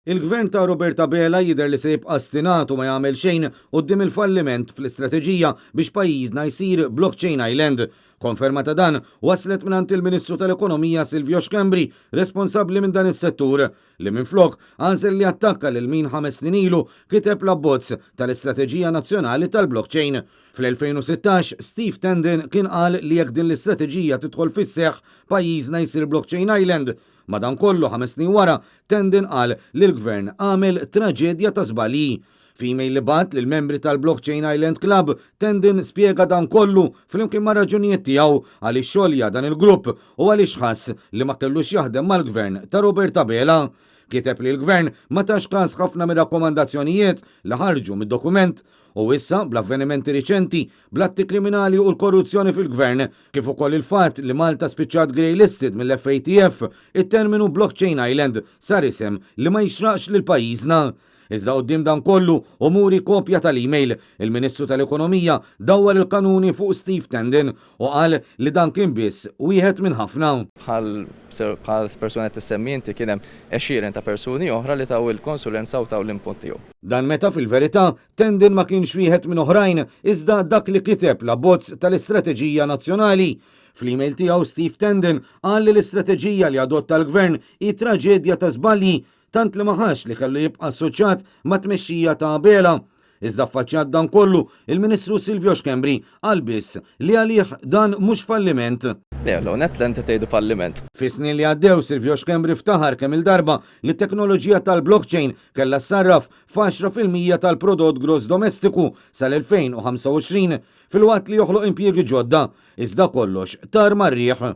Il-gvern ta' Roberta Bela jidher li se jibqa' stinatu ma jagħmel xejn quddiem il-falliment fl-istrateġija biex pajjiżna jsir blockchain island. Konferma ta' dan waslet minant il-Ministru tal-Ekonomija Silvio Xkembri, responsabbli minn dan is-settur, li minflok għażel li attakka lil min 5 snin ilu kiteb l-abbozz tal-Istrateġija Nazzjonali tal-Blockchain. Fl-2016, Steve Tendon kien qal li jekk din l-istrateġija tidħol fis-seħħ pajjiżna jsir blockchain island. Madankollu 5 snin wara, Tendon qal li l-gvern għamel traġedja ta' żbalji. F'email li bat lill membri tal-Blockchain Island Club, Tendon spjega dan kollu flimkien ma' raġunijiet tiegħu għaliex xogħolja dan il-grupp u għaliex ħass li ma kellux jaħdem mal-gvern ta' Roberta Bela. Kiteb li l-gvern ma tax każ ħafna mir-rakkomandazzjonijiet li ħarġu mid-dokument u issa bl-avvenimenti riċenti, bl-atti kriminali u l-korruzzjoni fil-gvern, kif ukoll il-fatt li Malta spiċċat grey listed mill-FATF, it-terminu Blockchain Island sar isem li ma jixraqx lil pajjiżna. Iżda qudiem dan kollu u muri kopja tal-email, il-Ministru tal-Ekonomija dawwar il-kanuni fuq Steve Tendon u qal li dan kien biss wieħed minn ħafna. Bħal persuna tissemmi inti kien hemm 20 ta' persuni oħra li taw il-konsulenza u taw l-input tiegħu. Dan meta fil-verità Tendon ma kienx wieħed minn oħrajn iżda dak li kiteb l-abbozz tal-Istrateġija Nazzjonali. Fl-email tiegħu Steve Tendon qal li l-istrateġija li adotta l-gvern hi traġedja ta' żbalji tant li maħax li kellu jibqa' assoċjat ma' tmexxija ta' Bela. Iżda affaċċjat dan kollu, il-Ministru Silvio Xkembri qal biss li għalih dan mhux falliment. Net l-enti tgħidu falliment. Fi snin li għaddew Silvio Xkembri ftaħar kemm il-darba li t-teknoloġija tal-blockchain kellha ssarraf f'10% tal-prodott gross domestiku sal-2025 fil-waqt li joħloq impjiegi ġodda. Iżda kollox tar marrieħ.